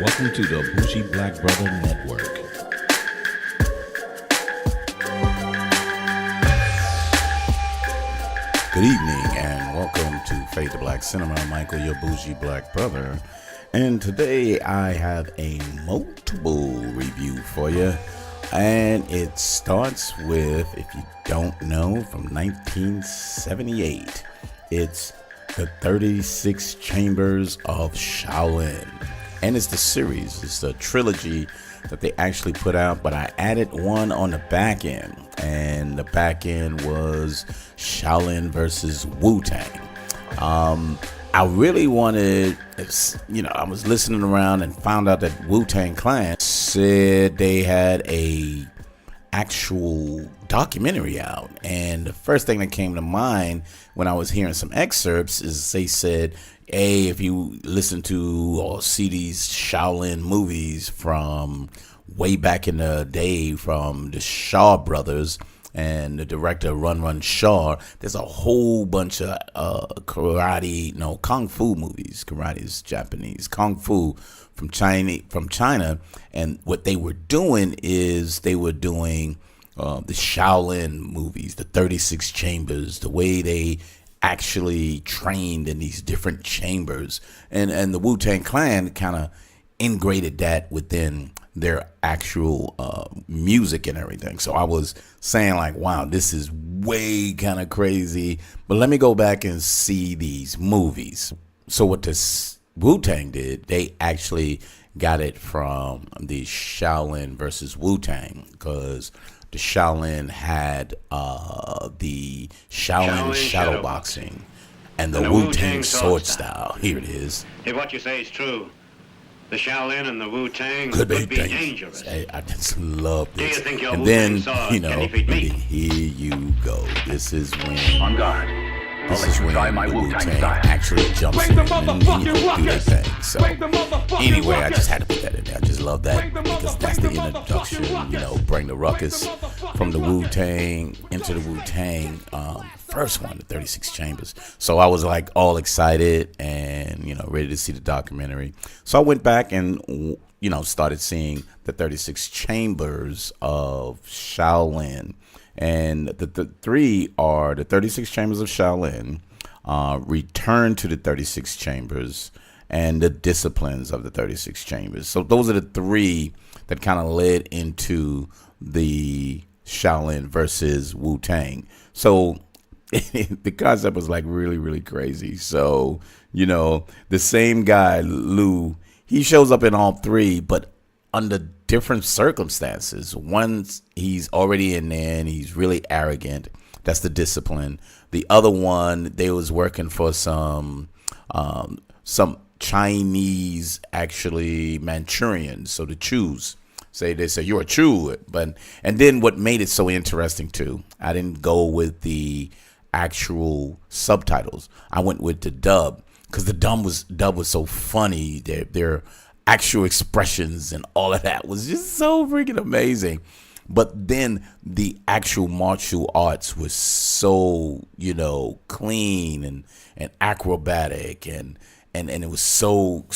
Welcome to the Bougie Black Brother Network. Good evening and welcome to Fade to Black Cinema. I'm Michael, your Bougie Black Brother. And today I have a multiple review for you. And it starts with, if you don't know, from 1978. It's the 36 Chambers of Shaolin. And it's the series. It's the trilogy that they actually put out, but I added one on the back end. And the back end was Shaolin versus Wu Tang. I really wanted, I was listening around and found out that Wu Tang Clan said they had a actual documentary out. And the first thing that came to mind when I was hearing some excerpts is they said, hey, if you listen to or see these Shaolin movies from way back in the day from the Shaw brothers and the director Run Shaw, there's a whole bunch of kung fu movies. Karate is Japanese. Kung fu from China. And what they were doing is they were doing the Shaolin movies, the 36 Chambers, the way they actually trained in these different chambers, and the Wu Tang Clan kind of integrated that within their actual music and everything. So I was saying like, wow, this is way kind of crazy, but let me go back and see these movies. So what this Wu Tang did, they actually got it from the Shaolin versus Wu Tang, because the Shaolin had the Shaolin shadow boxing and the Wu Tang sword style. Here it is. If what you say is true, the Shaolin and the Wu Tang could be dangerous. Hey, I just love this. Do you think your and then, Wu-Tang sword can defeat me? here you go. This is when On guard. This I'll is let you when try my the Wu-Tang Wu-Tang style. actually jumps Bring in the and motherfucking do their ruckus. thing. So Bring the motherfucking anyway, I ruckus. just had to put that in there. I just love that Bring the because mother- that's the bring the introduction. motherfucking ruckus. Bring the ruckus Bring the motherfucking from the ruckus. Wu-Tang into the Wu-Tang first one, the 36 Chambers. So I was like all excited and ready to see the documentary. So I went back and started seeing the 36 Chambers of Shaolin. And the three are the 36 Chambers of Shaolin, Return to the 36 Chambers, and the Disciplines of the 36 Chambers. So those are the three that kind of led into the Shaolin versus Wu-Tang. So the concept was like really, really crazy. So, the same guy, Lou, he shows up in all three, but under different circumstances. Once he's already in there and he's really arrogant. That's the Discipline. The other one, they was working for some Chinese, actually Manchurians. So the Chews. They say you're a Chew, and then what made it so interesting too, I didn't go with the actual subtitles. I went with the dub, because the dub was so funny. Their actual expressions and all of that was just so freaking amazing. But then the actual martial arts was so clean and acrobatic and it was so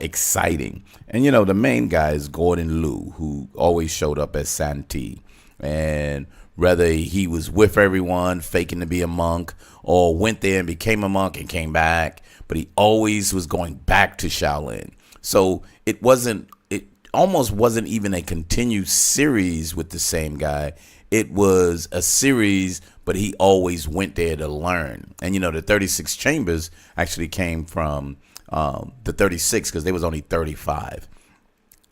exciting. And the main guy is Gordon Liu, who always showed up as Santee. And whether he was with everyone faking to be a monk or went there and became a monk and came back, but he always was going back to Shaolin. So it almost wasn't even a continued series with the same guy. It was a series, but he always went there to learn. And the 36 Chambers actually came from the 36, because there was only 35.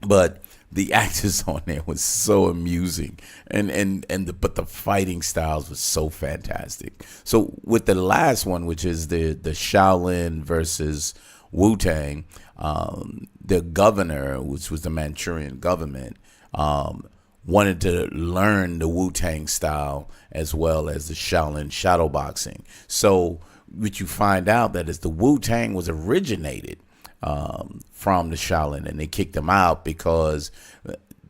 But the actors on there was so amusing, but the fighting styles was so fantastic. So with the last one, which is the Shaolin versus Wu-Tang, the governor, which was the Manchurian government, wanted to learn the Wu-Tang style as well as the Shaolin shadow boxing. So what you find out that is the Wu-Tang was originated from the Shaolin, and they kicked them out because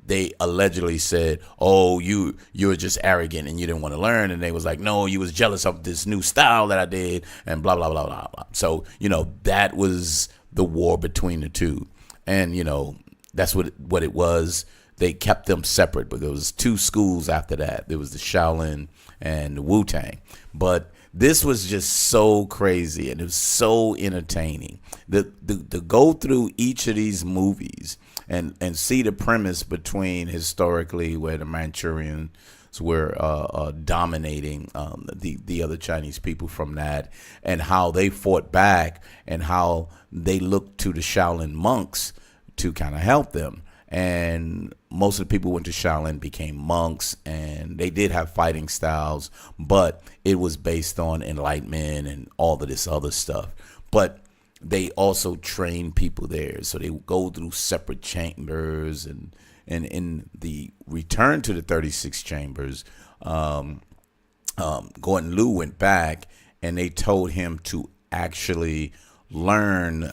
they allegedly said, oh, you're just arrogant and you didn't want to learn. And they was like, no, you was jealous of this new style that I did, and blah, blah, blah, blah, blah. So, that was the war between the two. And that's what it was. They kept them separate, but there was two schools after that. There was the Shaolin and the Wu Tang. But this was just so crazy, and it was so entertaining. The go through each of these movies and see the premise between historically where the Manchurians were dominating the other Chinese people from that, and how they fought back, and how they looked to the Shaolin monks to kind of help them. And most of the people who went to Shaolin became monks, and they did have fighting styles, but it was based on enlightenment and all of this other stuff. But they also train people there, so they go through separate chambers. And in the return to the 36 chambers, Gordon Liu went back, and they told him to actually learn.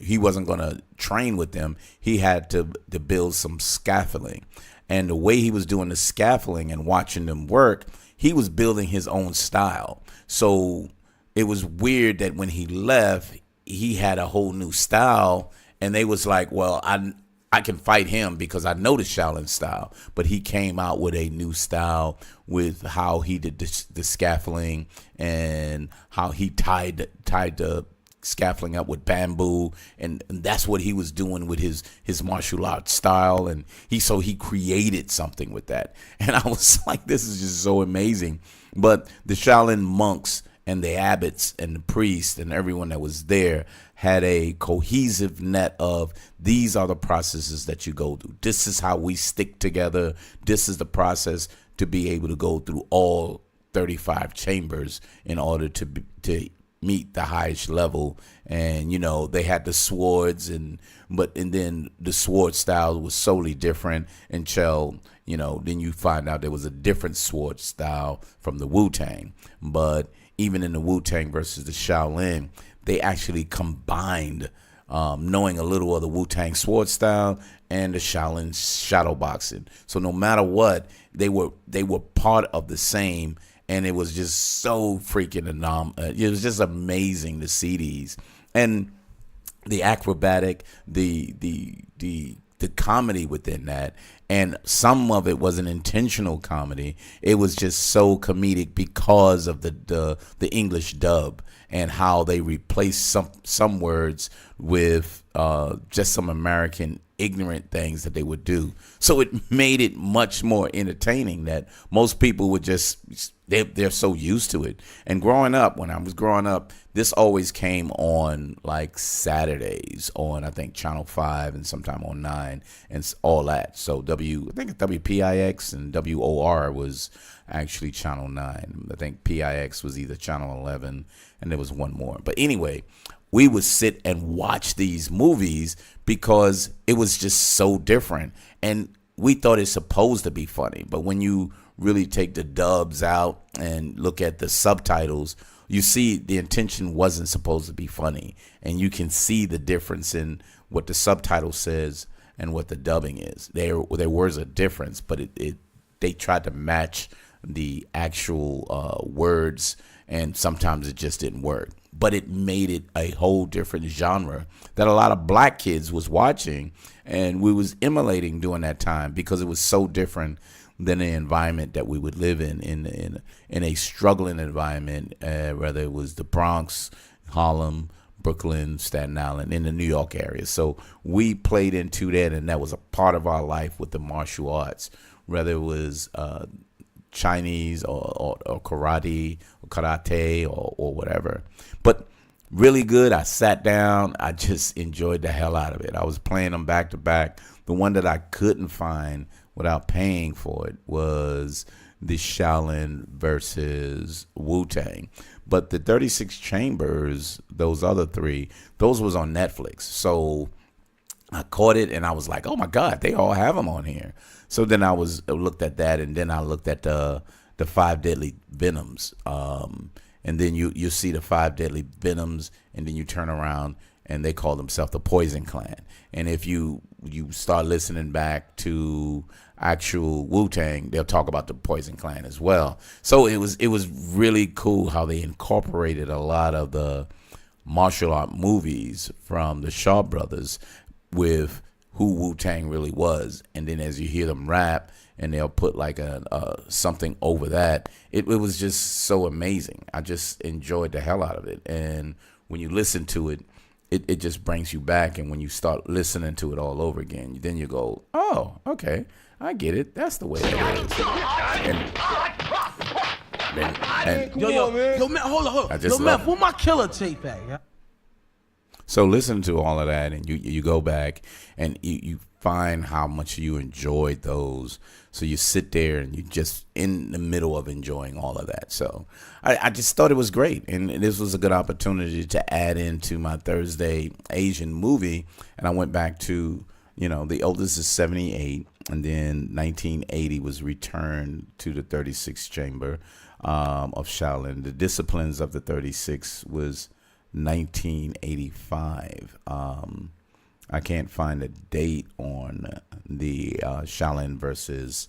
He wasn't going to train with them. He had to build some scaffolding. And the way he was doing the scaffolding and watching them work, he was building his own style. So it was weird that when he left, he had a whole new style. And they was like, well, I can fight him because I know the Shaolin style. But he came out with a new style with how he did the scaffolding, and how he tied the scaffolding up with bamboo, and that's what he was doing with his martial arts style. And he created something with that, and I was like, this is just so amazing. But the Shaolin monks and the abbots and the priests and everyone that was there had a cohesive net of, these are the processes that you go through. This is how we stick together. This is the process to be able to go through all 35 chambers in order to meet the highest level. And they had the swords, and then the sword style was solely different until then you find out there was a different sword style from the Wu Tang. But even in the Wu Tang versus the Shaolin, they actually combined knowing a little of the Wu Tang sword style and the Shaolin shadow boxing. So no matter what, they were part of the same. And it was just so freaking it was just amazing to see these, and the acrobatic, the comedy within that. And some of it was an intentional comedy. It was just so comedic because of the English dub, and how they replaced some words with just some American ignorant things that they would do. So it made it much more entertaining, that most people would just, they're so used to it. And when I was growing up, this always came on like Saturdays on, I think, Channel 5 and sometime on 9 and all that. So I think WPIX and WOR was actually Channel 9. I think PIX was either Channel 11, and there was one more. But anyway, we would sit and watch these movies because it was just so different. And we thought it's supposed to be funny. But when you really take the dubs out and look at the subtitles, you see the intention wasn't supposed to be funny. And you can see the difference in what the subtitle says and what the dubbing is. There was a difference, but they tried to match the actual words, and sometimes it just didn't work. But it made it a whole different genre that a lot of black kids was watching, and we was emulating during that time, because it was so different than the environment that we would live in a struggling environment, whether it was the Bronx, Harlem, Brooklyn, Staten Island, in the New York area. So we played into that, and that was a part of our life with the martial arts, whether it was Chinese or karate or whatever. But really good. I sat down. I just enjoyed the hell out of it. I was playing them back to back. The one that I couldn't find without paying for it was the Shaolin versus Wu Tang. But the 36 Chambers, those other three, those was on Netflix. So I caught it, and I was like, oh my God, they all have them on here. So then I looked at that, and then I looked at the Five Deadly Venoms. And then you see the Five Deadly Venoms, and then you turn around and they call themselves the Poison Clan. And if you start listening back to actual Wu-Tang, they'll talk about the Poison Clan as well. So it was really cool how they incorporated a lot of the martial art movies from the Shaw brothers with who Wu Tang really was, and then as you hear them rap, and they'll put like a something over that, it was just so amazing. I just enjoyed the hell out of it, and when you listen to it, it just brings you back. And when you start listening to it all over again, then you go, oh, okay, I get it. That's the way it is. And Yo, man, hold on. Yo, man, where my killer tape at? Yeah. So listen to all of that, and you go back and you find how much you enjoyed those. So you sit there and you just in the middle of enjoying all of that. So I just thought it was great, and this was a good opportunity to add into my Thursday Asian movie. And I went back to, the oldest is 78, and then 1980 was returned to the 36th Chamber of Shaolin. The disciplines of the 36 was 1985. I can't find a date on the Shaolin versus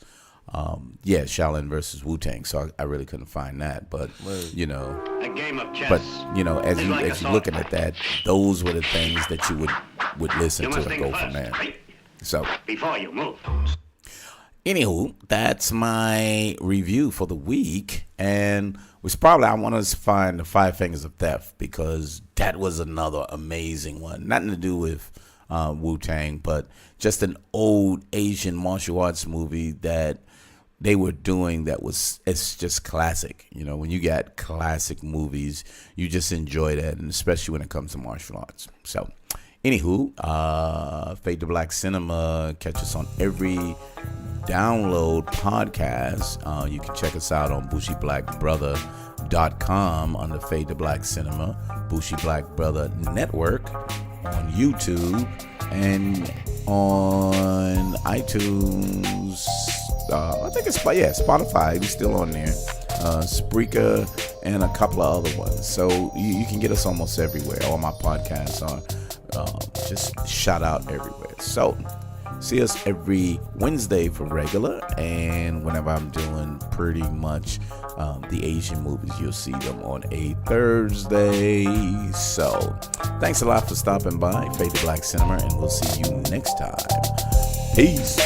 Shaolin versus Wu Tang, so I really couldn't find that. But a game of chess. But as you're looking at that, those were the things that you would listen to and go from there. So before you move. Anywho, that's my review for the week, and I want to find the Five Fingers of Death, because that was another amazing one. Nothing to do with Wu Tang, but just an old Asian martial arts movie that they were doing it's just classic. When you got classic movies, you just enjoy that, and especially when it comes to martial arts. So anywho, Fade to Black Cinema, catch us on every download podcast. You can check us out on BushyBlackBrother.com under Fade to Black Cinema, Bushy Black Brother Network on YouTube, and on iTunes. I think it's Spotify. We're still on there. Spreaker, and a couple of other ones. So you can get us almost everywhere. All my podcasts are just shout out everywhere. So see us every Wednesday for regular, and whenever I'm doing pretty much the Asian movies, you'll see them on a Thursday. So thanks a lot for stopping by, Fade to Black Cinema, and we'll see you next time. Peace.